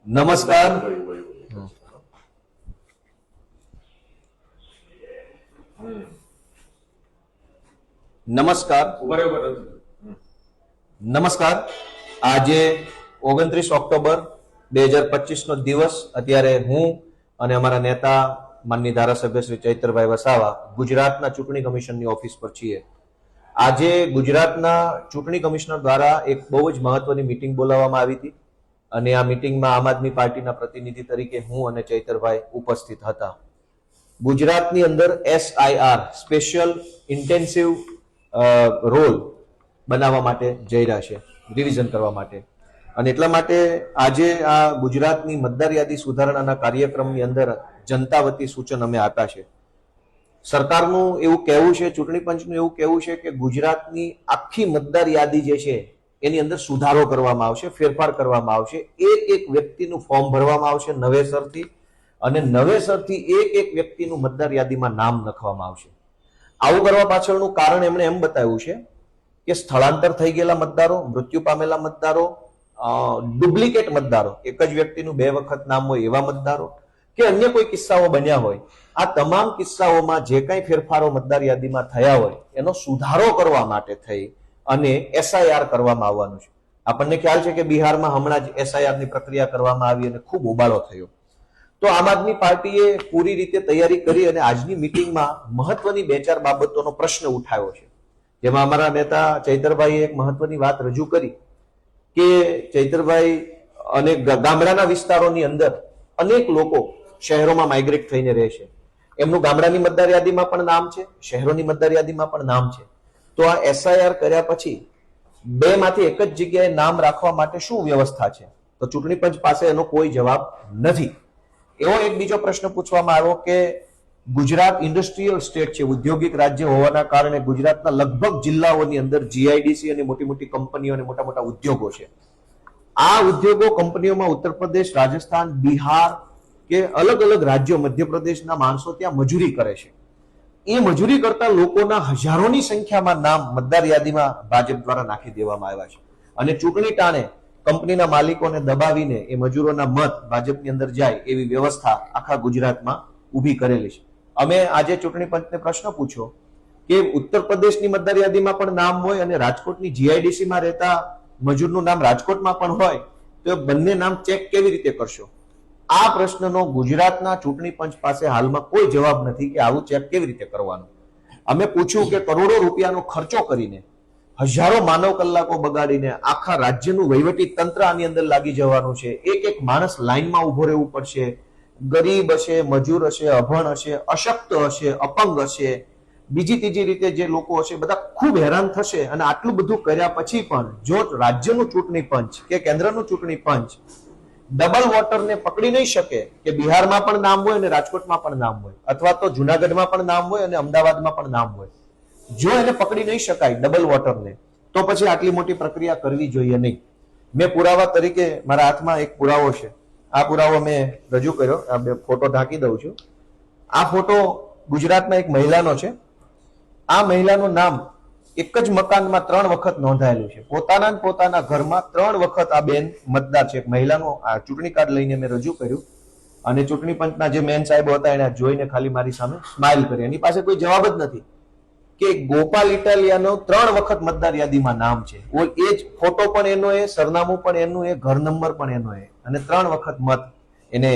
નમસ્કાર. નમસ્કાર. આજે 29 ઓક્ટોબર 2025 નો દિવસ. અત્યારે હું અને અમારા નેતા માનનીય ધારાસભ્ય શ્રી ચૈતરભાઈ વસાવા ગુજરાતના ચૂંટણી કમિશનની ઓફિસ પર છીએ. આજે ગુજરાતના ચૂંટણી કમિશનર દ્વારા એક બહુ જ મહત્વની મીટિંગ બોલાવવામાં આવી હતી અને આ મીટિંગમાં આમ આદમી પાર્ટીના પ્રતિનિધિ તરીકે હું અને ચૈતરભાઈ ઉપસ્થિત હતા. ગુજરાતની અંદર SIR સ્પેશિયલ ઇન્ટેન્સિવ રોલ બનાવવા માટે જઈ રહ્યા છે, રિવિઝન કરવા માટે. અને એટલા માટે આજે આ ગુજરાતની મતદાર યાદી સુધારણાના કાર્યક્રમની અંદર જનતા વતી સૂચન અમે આપ્યા છે. સરકારનું એવું કહેવું છે, ચૂંટણી પંચનું એવું કહેવું છે કે ગુજરાતની આખી મતદાર યાદી જે છે એની અંદર સુધારો કરવામાં આવશે, ફેરફાર કરવામાં આવશે. એક વ્યક્તિનું ફોર્મ ભરવામાં આવશે નવેસરથી અને નવેસરથી એક વ્યક્તિનું મતદાર યાદીમાં નામ લખવામાં આવશે. આવું કરવા પાછળનું કારણ એમણે એમ બતાવ્યું છે કે સ્થળાંતર થઈ ગયેલા મતદારો, મૃત્યુ પામેલા મતદારો, ડુપ્લિકેટ મતદારો, એક જ વ્યક્તિનું 2 વખત નામ હોય એવા મતદારો કે અન્ય કોઈ કિસ્સાઓ બન્યા હોય, આ તમામ કિસ્સાઓમાં જે કંઈ ફેરફારો મતદાર યાદીમાં થયા હોય એનો સુધારો કરવા માટે થઈ અને SIR કરવામાં આવવાનું છે. આપણને ખ્યાલ છે કે બિહારમાં હમણાં જ SIR ની પ્રક્રિયા કરવામાં આવી અને ખૂબ ઉબાળો થયો. તો આમ આદમી પાર્ટીએ પૂરી રીતે તૈયારી કરી અને આજની મીટિંગમાં મહત્વની 2-4 બાબતોનો પ્રશ્ન ઉઠાવ્યો છે. જેમાં અમારા નેતા ચૈતરભાઈએ એક મહત્વની વાત રજૂ કરી કે ચૈતરભાઈ અને ગામડાના વિસ્તારોની અંદર અનેક લોકો શહેરોમાં માઇગ્રેટ થઈને રહે છે. એમનું ગામડાની મતદાર યાદીમાં પણ નામ છે, શહેરોની મતદાર યાદીમાં પણ નામ છે. તો આ SIR કર્યા પછી 2 માંથી એક જ જગ્યાએ નામ રાખવા માટે શું વ્યવસ્થા છે? તો ચૂંટણી પંચ પાસે એનો કોઈ જવાબ નથી. એવો એક બીજો પ્રશ્ન પૂછવામાં આવ્યો કે ગુજરાત ઇન્ડસ્ટ્રીયલ સ્ટેટ છે, ઔદ્યોગિક રાજ્ય હોવાના કારણે ગુજરાતના લગભગ જિલ્લાઓની અંદર GIDC અને મોટી મોટી કંપનીઓ અને મોટા મોટા ઉદ્યોગો છે. આ ઉદ્યોગો કંપનીઓમાં ઉત્તર પ્રદેશ, રાજસ્થાન, બિહાર કે અલગ અલગ રાજ્યો, મધ્યપ્રદેશના માણસો ત્યાં મજૂરી કરે છે. એ મજૂરી કરતા લોકોના હજારોની સંખ્યામાં નામ મતદાર યાદીમાં ભાજપ દ્વારા નાખી દેવામાં આવ્યા છે અને ચૂંટણી ટાણે કંપનીના માલિકોને દબાવીને એ મજૂરોના મત ભાજપની અંદર જાય એવી વ્યવસ્થા આખા ગુજરાતમાં ઊભી કરેલી છે. અમે આજે ચૂંટણી પંચને પ્રશ્ન પૂછ્યો કે ઉત્તર પ્રદેશની મતદાર યાદીમાં પણ નામ હોય અને રાજકોટની GIDC માં રહેતા મજૂરનું નામ રાજકોટમાં પણ હોય તો બંને નામ ચેક કેવી રીતે કરશો? આ પ્રશ્નનો ગુજરાતના ચૂંટણી પંચ પાસે હાલમાં કોઈ જવાબ નથી કે આવું ચેક કેવી રીતે કરવાનું. અમે પૂછ્યું કે કરોડો રૂપિયાનો ખર્ચો કરીને, હજારો માનવ કલાકો બગાડીને આખા રાજ્યનું વહીવટી તંત્ર આની અંદર લાગી જવાનું છે. એક માણસ લાઈનમાં ઉભો રહેવું પડશે. ગરીબ હશે, મજૂર હશે, અભણ હશે, અશક્ત હશે, અપંગ હશે, બીજી ત્રીજી રીતે જે લોકો હશે બધા ખૂબ હેરાન થશે. અને આટલું બધું કર્યા પછી પણ જો રાજ્યનું ચૂંટણી પંચ કે કેન્દ્રનું ચૂંટણી પંચ ડબલ વોટરને પકડી નહીં શકે કે બિહારમાં પણ નામ હોય અને રાજકોટમાં પણ નામ હોય અથવા તો જુનાગઢમાં પણ નામ હોય અને અમદાવાદમાં પણ નામ હોય, જો એને પકડી નહીં શકાય ડબલ વોટરને, તો પછી આટલી મોટી પ્રક્રિયા કરવી જોઈએ નહીં. મેં પુરાવા તરીકે મારા હાથમાં એક પુરાવો છે. આ પુરાવો મેં રજૂ કર્યો. આ બે ફોટો ઢાંકી દઉં છું. આ ફોટો ગુજરાતના એક મહિલાનો છે. આ મહિલાનું નામ એક જ મકાનમાં 3 વખત નોંધાયેલું છે. પોતાના ઘરમાં 3 વખત આ બેન મતદાર છે. એક મહિલાનું આ ચૂંટણી કાર્ડ લઈને મેં રજૂ કર્યું અને ચૂંટણી પંચના જે મેન સાહેબો હતા એને જોઈને ખાલી મારી સામે સ્માઇલ કરી. એની પાસે કોઈ જવાબ જ નથી કે ગોપાલ ઇટાલિયાનો 3 વખત મતદાર યાદીમાં નામ છે. એ જ ફોટો પણ એનો, એ સરનામું પણ એનું, એ ઘર નંબર પણ એનો, અને 3 વખત મત એને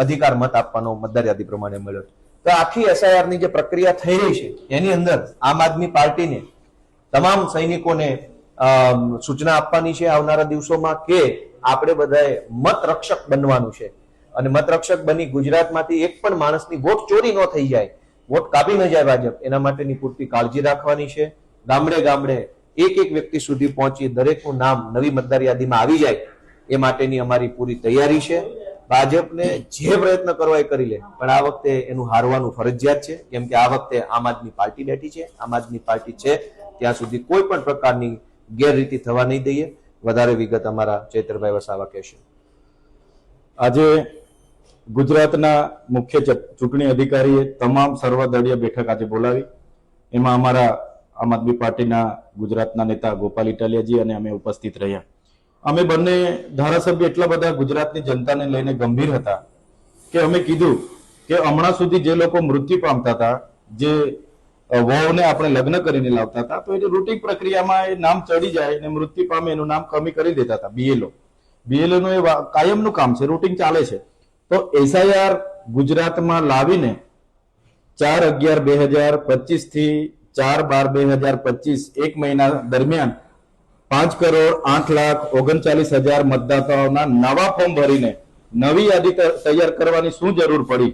અધિકાર મત આપવાનો મતદાર યાદી પ્રમાણે મળ્યો. તો આખી SIR ની જે પ્રક્રિયા થઈ રહી છે એની અંદર આમ આદમી પાર્ટીને તમામ સૈનિકોને સૂચના આપવાની છે આવનારા દિવસોમાં કે આપણે બધાએ મત રક્ષક બનવાનું છે અને મત રક્ષક બની ગુજરાતમાંથી એક પણ માણસની વોટ ચોરી ન થઈ જાય, વોટ કાપી ન જાય ભાજપ, એના માટેની પૂરતી કાળજી રાખવાની છે. ગામડે ગામડે એક વ્યક્તિ સુધી પહોંચી દરેકનું નામ નવી મતદાર યાદીમાં આવી જાય એ માટેની અમારી પૂરી તૈયારી છે. ભાજપને જે પ્રયત્ન કરવા એ કરી લે, પણ આ વખતે એનું હારવાનું ફરજિયાત છે. કેમ કે આ વખતે આમ આદમી પાર્ટી બેઠી છે. આમ આદમી પાર્ટી છે ત્યાં સુધી કોઈ પણ પ્રકારની ગેરરીતિ થવા નહીં દઈએ. વધારે વિગત અમારા ચૈતરભાઈ વસાવા કહેશે. આજે ગુજરાતના મુખ્ય ચૂંટણી અધિકારીએ તમામ સર્વદળીય બેઠક આજે બોલાવી. એમાં અમારા આમ આદમી પાર્ટીના ગુજરાતના નેતા ગોપાલ ઇટાલિયાજી અને અમે ઉપસ્થિત રહ્યા અમે બંને ધારાસભ્ય એટલા બધા ગુજરાતની જનતાને લઈને ગંભીર હતા કે અમે કીધું કે હમણાં સુધી જે લોકો મૃત્યુ પામતા હતા, જે વહુને આપણે લગ્ન કરીને લાવતા હતા, તો એ રૂટિન પ્રક્રિયામાં એ નામ ચડી જાય અને મૃત્યુ પામે એનું નામ કમી કરી દેતા હતા. બીએલઓ નું એ કાયમનું કામ છે, રૂટિન ચાલે છે. તો એસઆઈઆર ગુજરાતમાં લાવીને 4/11/2025 થી 4/12/2025 એક મહિના દરમિયાન 5,08,39,000 મતદાતાઓના નવા ફોર્મ ભરીને નવી યાદી તૈયાર કરવાની શું જરૂર પડી?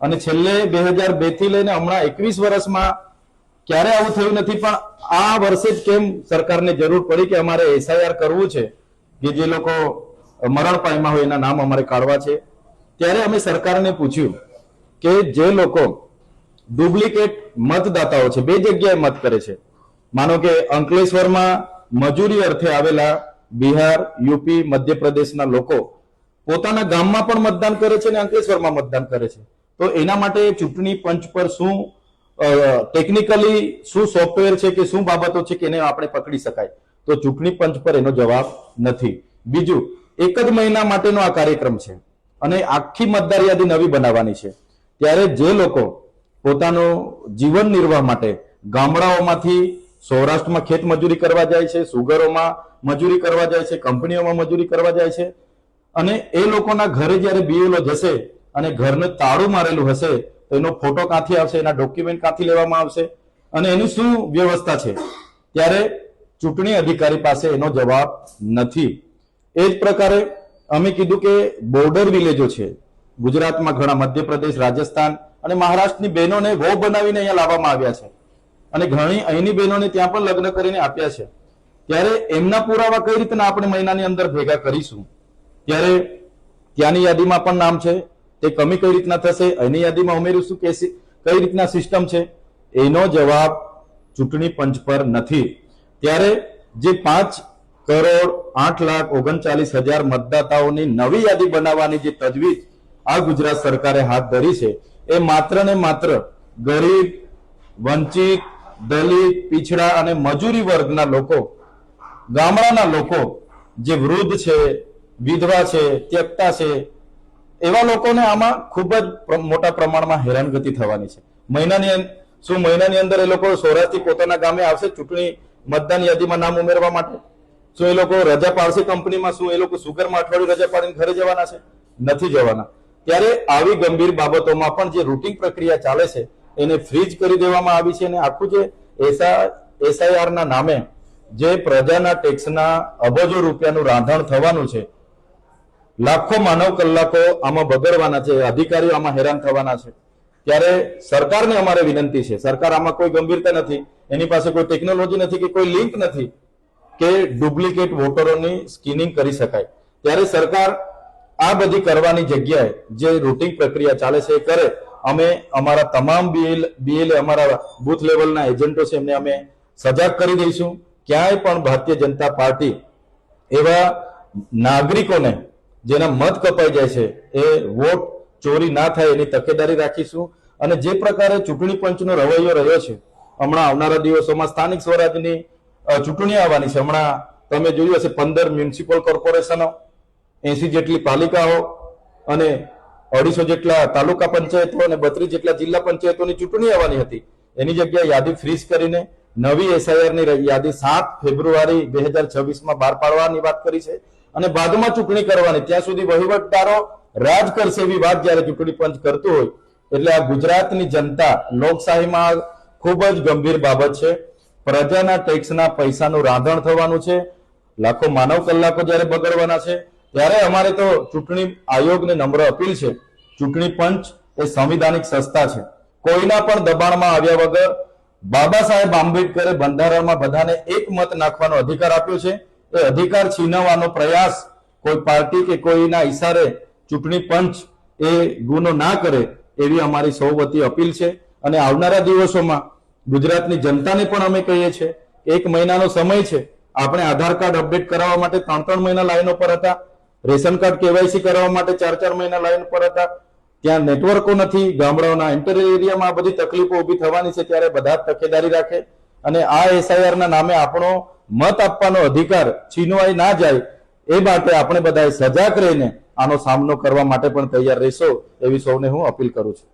અને છેલ્લે 2002 થી લઈને હમણાં 21 વર્ષમાં ક્યારે આવું થયું નથી, પણ આ વર્ષે જ કેમ સરકારને જરૂર પડી કે અમારે એસઆઈઆર કરવું છે, કે જે લોકો મરણ પામ્યા હોય એના નામ અમારે કાઢવા છે? ત્યારે અમે સરકારને પૂછ્યું કે જે લોકો ડુપ્લિકેટ મતદાતાઓ છે, બે જગ્યાએ મત કરે છે, માનો કે અંકલેશ્વરમાં મજૂરી અર્થે આવેલા બિહાર, યુપી, મધ્યપ્રદેશના લોકો પોતાના ગામમાં પણ મતદાન કરે છે અને અંકલેશ્વરમાં મતદાન કરે છે, તો એના માટે ચૂંટણી પંચ પર શું ટેકનિકલી શું સોફ્ટવેર છે કે શું બાબતો છે કે એને આપણે પકડી શકાય? તો ચૂંટણી પંચ પર એનો જવાબ નથી. બીજું, એક જ મહિના માટેનો આ કાર્યક્રમ છે અને આખી મતદાર યાદી નવી બનાવવાની છે. ત્યારે જે લોકો પોતાનો જીવન નિર્વાહ માટે ગામડાઓમાંથી સૌરાષ્ટ્રમાં ખેત મજૂરી કરવા જાય છે, સુગરોમાં મજૂરી કરવા જાય છે, કંપનીઓમાં મજૂરી કરવા જાય છે, અને એ લોકોના ઘરે જ્યારે બીએલઓ જશે અને ઘરને તાળું મારેલું હશે તો એનો ફોટો ક્યાંથી આવશે, એના ડોક્યુમેન્ટ ક્યાંથી લેવામાં આવશે અને એની શું વ્યવસ્થા છે? ત્યારે ચૂંટણી અધિકારી પાસે એનો જવાબ નથી. એ જ પ્રકારે અમે કીધું કે બોર્ડર વિલેજો છે ગુજરાતમાં, ઘણા મધ્યપ્રદેશ, રાજસ્થાન અને મહારાષ્ટ્રની બહેનોને વહુ બનાવીને અહીંયા લાવવામાં આવ્યા છે અને ઘણી અહીંની બહેનોને ત્યાં પણ લગ્ન કરીને આપ્યા છે. ત્યારે એમના પુરાવા કઈ રીતના આપણે મહિનાની અંદર ભેગા કરીશું? ત્યારે ત્યાંની યાદીમાં પણ નામ છે, તે કમી કઈ રીતના થશે, અહીંની યાદીમાં ઉમેરીશું કે કઈ રીતના સિસ્ટમ છે? એનો જવાબ ચૂંટણી પંચ પર નથી. ત્યારે જે 5,08,39,000 મતદાતાઓની નવી યાદી બનાવવાની જે તજવીજ આ ગુજરાત સરકારે હાથ ધરી છે, એ માત્ર ને માત્ર ગરીબ, વંચિત, દલિત, પીછડા અને મજૂરી વર્ગના લોકો, ગામડાના લોકો, જે વૃદ્ધ છે, વિધવા છે, ત્યક્તા છે, એવા લોકોને આમાં ખૂબ જ મોટા પ્રમાણમાં હેરાનગતિ થવાની છે. મહિનાની અંદર એ લોકો સૌરાષ્ટ્રથી પોતાના ગામે આવશે ચૂંટણી મતદાન યાદીમાં નામ ઉમેરવા માટે? શું એ લોકો રજા પાડશે કંપનીમાં? શું એ લોકો સુગરમાં અઠવાડિયું રજા પાડીને ઘરે જવાના છે? નથી જવાના. ત્યારે આવી ગંભીર બાબતોમાં પણ જે રૂટિન પ્રક્રિયા ચાલે છે એને ફ્રીજ કરી દેવામાં આવી છે અને આખું જે એસઆઈઆર ના નામે જે પ્રજાના ટેક્સના અબજો રૂપિયાનું રાંધણ થવાનું છે, લાખો માનવ કલાકો આમાં બગડવાના છે, અધિકારીઓ આમાં હેરાન થવાના છે. ત્યારે સરકારને અમારે વિનંતી છે, સરકાર આમાં કોઈ ગંભીરતા નથી, એની પાસે કોઈ ટેકનોલોજી નથી કે કોઈ લિંક નથી કે ડુપ્લિકેટ વોટરોની સ્કીનિંગ કરી શકાય. ત્યારે સરકાર આ બધી કરવાની જગ્યાએ જે રૂટિન પ્રક્રિયા ચાલે છે એ કરે. અમે અમારા તમામ બીએલએ અમારા બુથ લેવલના એજન્ટો છે એમને અમે સજાગ કરી દઈશું. ક્યાંય પણ ભારતીય જનતા પાર્ટી એવા નાગરિકોને જેના મત કપાઈ જાય છે એ વોટ ચોરી ના થાય એની તકેદારી રાખીશું. અને જે પ્રકારે ચૂંટણી પંચનો રવૈયો રહ્યો છે, હમણાં આવનારા દિવસોમાં સ્થાનિક સ્વરાજની ચૂંટણી આવવાની છે. હમણાં તમે જોયું હશે 15 મ્યુનિસિપલ કોર્પોરેશનો, 80 જેટલી પાલિકાઓ અને 250 જેટલા તાલુકા પંચાયતો અને 32 જેટલા જિલ્લા પંચાયતોની ચૂંટણી આવવાની હતી. એની જગ્યાએ યાદી ફ્રીઝ કરીને નવી એસઆઈઆર ની યાદી 7 ફેબ્રુઆરી 2026માં બહાર પાડવાની વાત કરી છે અને બાદમાં ચૂંટણી કરવાની. ત્યાં સુધી વહીવટદારો રાજ કરશે એવી વાત જયારે ચૂંટણી પંચ કરતું હોય, એટલે આ ગુજરાતની જનતા લોકશાહીમાં ખૂબ જ ગંભીર બાબત છે. પ્રજાના ટેક્સના પૈસાનું રાંધણ થવાનું છે, લાખો માનવ કલાકો જયારે બગડવાના છે. ત્યારે અમારે તો ચૂંટણી આયોગને નમ્ર અપીલ છે, ચૂંટણી પંચ એ સંવિધાનિક સંસ્થા છે, કોઈના પણ દબાણમાં આવ્યા વગર બાબા સાહેબ આંબેડકરે બંધારણમાં બધાને એક મત નાખવાનો અધિકાર આપ્યો છે. એ અધિકાર છીનવવાનો પ્રયાસ કોઈ પાર્ટી કે કોઈના ઈશારે ચૂંટણી પંચ એ ગુનો ના કરે એવી અમારી સૌ વતી અપીલ છે. અને આવનારા દિવસોમાં ગુજરાતની જનતાને પણ અમે કહીએ છીએ, 1 મહિનાનો સમય છે. આપણે આધાર કાર્ડ અપડેટ કરાવવા માટે 3-3 મહિના લાઈનો પર હતા, રેશન કાર્ડ કેવાયસી કરાવવા માટે 4-4 મહિના લાઈન પર હતા. ત્યાં નેટવર્કો નથી, ગામડાઓના ઇન્ટેરિયર એરિયામાં આ બધી તકલીફો ઊભી થવાની છે. ત્યારે બધા તકેદારી રાખે અને આ એસઆઈઆર ના નામે આપણો મત આપવાનો અધિકાર છીનવાઈ ના જાય એ માટે આપણે બધાએ સજાગ રહીને આનો સામનો કરવા માટે પણ તૈયાર રહેશો એવી સૌને હું અપીલ કરું છું.